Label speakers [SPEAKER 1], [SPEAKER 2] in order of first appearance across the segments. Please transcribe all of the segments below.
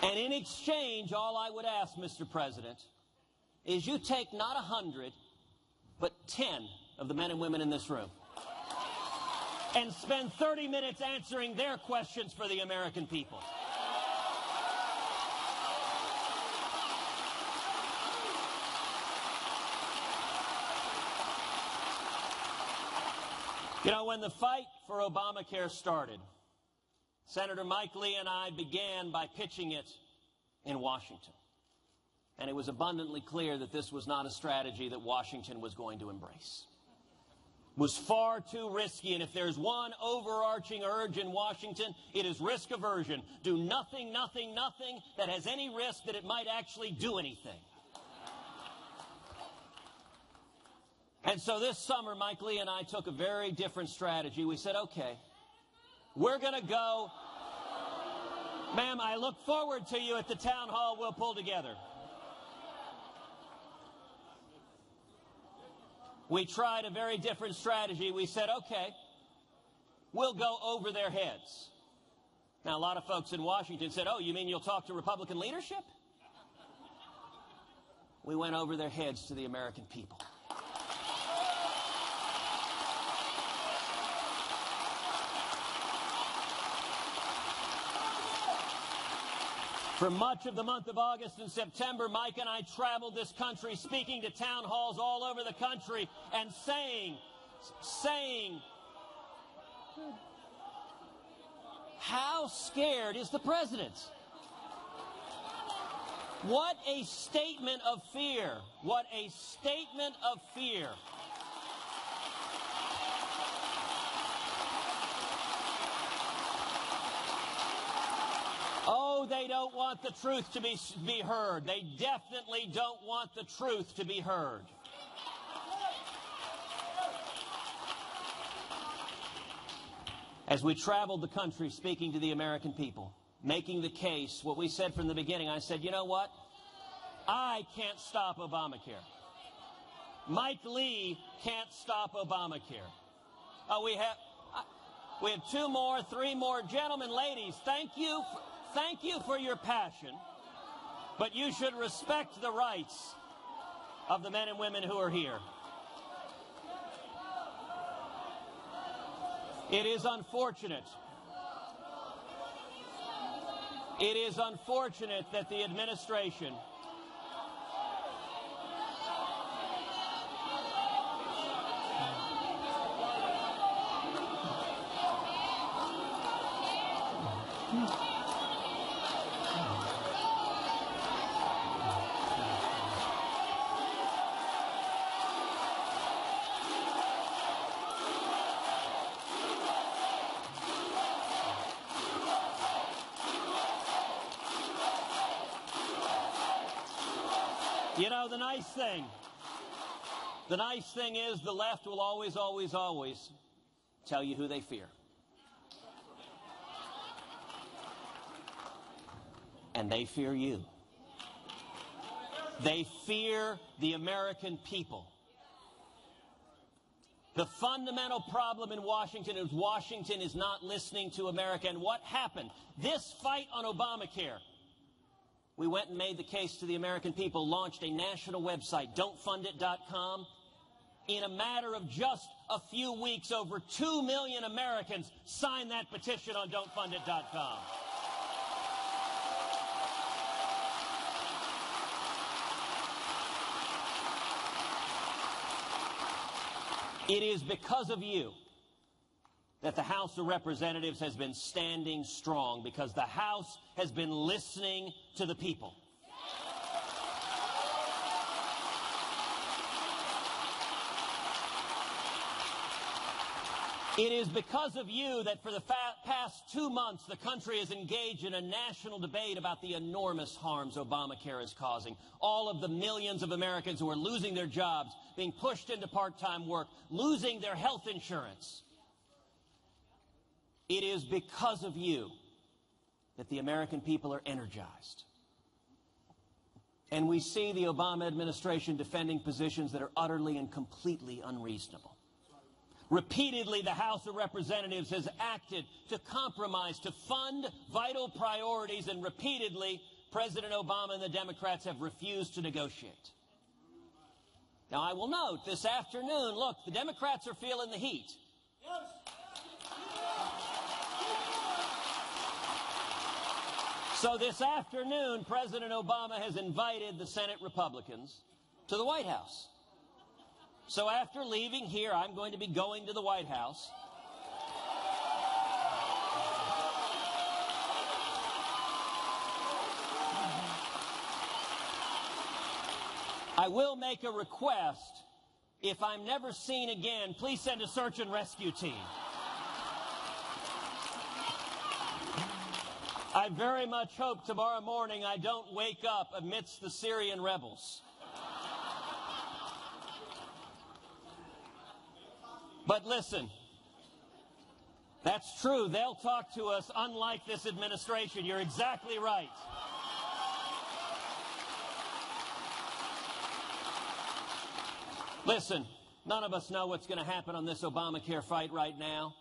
[SPEAKER 1] And in exchange, all I would ask, Mr. President, is you take not 100, but 10 of the men and women in this room and spend 30 minutes answering their questions for the American people. You know, when the fight for Obamacare started, Senator Mike Lee and I began by pitching it in Washington. And it was abundantly clear that this was not a strategy that Washington was going to embrace. It was far too risky, and if there's one overarching urge in Washington, it is risk aversion. Do nothing, nothing, nothing that has any risk that it might actually do anything. And so this summer, Mike Lee and I took a very different strategy. We said, okay, we're going to go. Ma'am, I look forward to you at the town hall we'll pull together. We tried a very different strategy. We said, okay, we'll go over their heads. Now, a lot of folks in Washington said, oh, you mean you'll talk to Republican leadership? We went over their heads to the American people. For much of the month of August and September, Mike and I traveled this country speaking to town halls all over the country and saying, how scared is the president? What a statement of fear. What a statement of fear. Oh, they don't want the truth to be heard. They definitely don't want the truth to be heard. As we traveled the country speaking to the American people, making the case, what we said from the beginning, I said, you know what? I can't stop Obamacare. Mike Lee can't stop Obamacare. We have two more, three more. Gentlemen, ladies, thank you for your passion, but you should respect the rights of the men and women who are here. It is unfortunate. It is unfortunate that the administration You know, the nice thing is the left will always, always, always tell you who they fear. And they fear you. They fear the American people. The fundamental problem in Washington is not listening to America. And what happened? This fight on Obamacare. We went and made the case to the American people, launched a national website, don'tfundit.com. In a matter of just a few weeks, over 2 million Americans signed that petition on don'tfundit.com. It is because of you that the House of Representatives has been standing strong, because the House has been listening to the people. It is because of you that for the past 2 months, the country is engaged in a national debate about the enormous harms Obamacare is causing. All of the millions of Americans who are losing their jobs, being pushed into part-time work, losing their health insurance. It is because of you that the American people are energized. And we see the Obama administration defending positions that are utterly and completely unreasonable. Repeatedly, the House of Representatives has acted to compromise, to fund vital priorities, and repeatedly, President Obama and the Democrats have refused to negotiate. Now, I will note this afternoon, look, the Democrats are feeling the heat. So this afternoon, President Obama has invited the Senate Republicans to the White House. So after leaving here, I'm going to be going to the White House. I will make a request. If I'm never seen again, please send a search and rescue team. I very much hope tomorrow morning I don't wake up amidst the Syrian rebels. But listen, that's true. They'll talk to us unlike this administration. You're exactly right. Listen, none of us know what's going to happen on this Obamacare fight right now.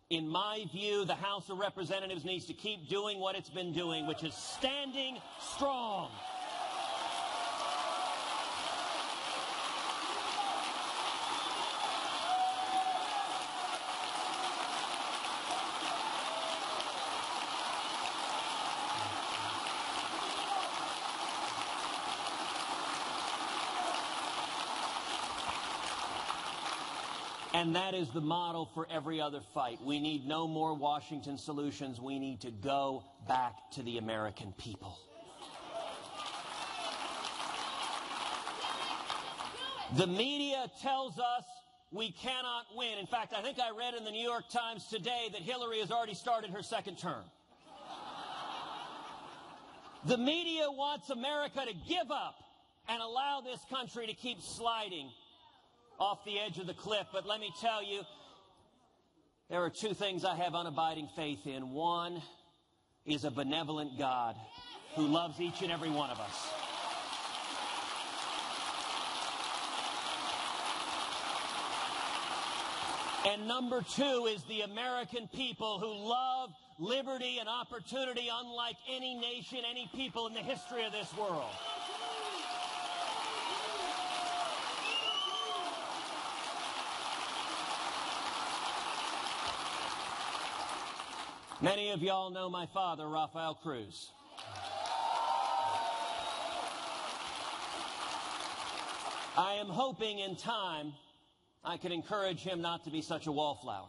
[SPEAKER 1] In my view, the House of Representatives needs to keep doing what it's been doing, which is standing strong. And that is the model for every other fight. We need no more Washington solutions. We need to go back to the American people. The media tells us we cannot win. In fact, I think I read in the New York Times today that Hillary has already started her second term. The media wants America to give up and allow this country to keep sliding off the edge of the cliff. But let me tell you, there are two things I have unabiding faith in. One is a benevolent God who loves each and every one of us. And number two is the American people who love liberty and opportunity unlike any nation, any people in the history of this world. Many of y'all know my father, Cruz. I am hoping in time I can encourage him not to be such a wallflower.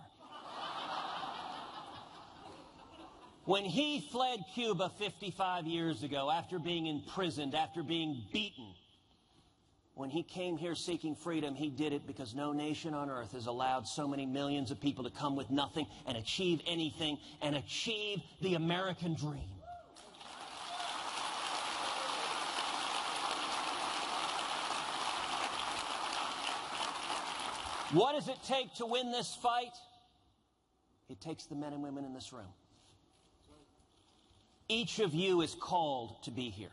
[SPEAKER 1] When he fled Cuba 55 years ago, after being imprisoned, after being beaten, when he came here seeking freedom, he did it because no nation on earth has allowed so many millions of people to come with nothing and achieve anything and achieve the American dream. What does it take to win this fight? It takes the men and women in this room. Each of you is called to be here.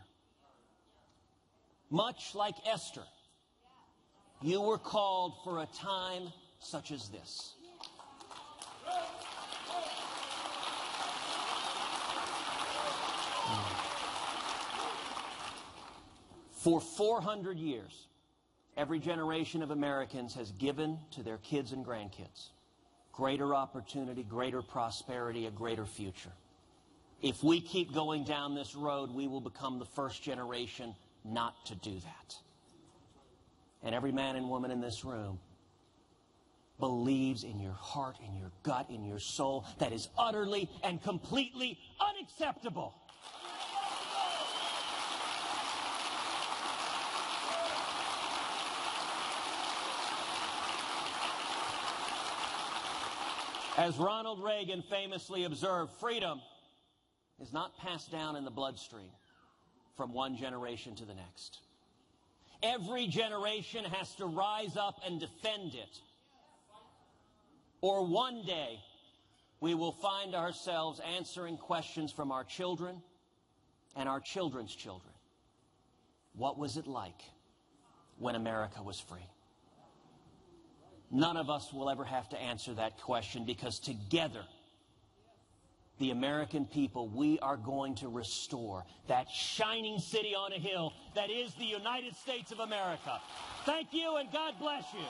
[SPEAKER 1] Much like Esther, you were called for a time such as this. For 400 years, every generation of Americans has given to their kids and grandkids greater opportunity, greater prosperity, a greater future. If we keep going down this road, we will become the first generation not to do that. And every man and woman in this room believes in your heart, in your gut, in your soul, that is utterly and completely unacceptable. As Ronald Reagan famously observed, freedom is not passed down in the bloodstream from one generation to the next. Every generation has to rise up and defend it. Or one day, we will find ourselves answering questions from our children and our children's children. What was it like when America was free? None of us will ever have to answer that question because together the American people, we are going to restore that shining city on a hill that is the United States of America. Thank you, and God bless you.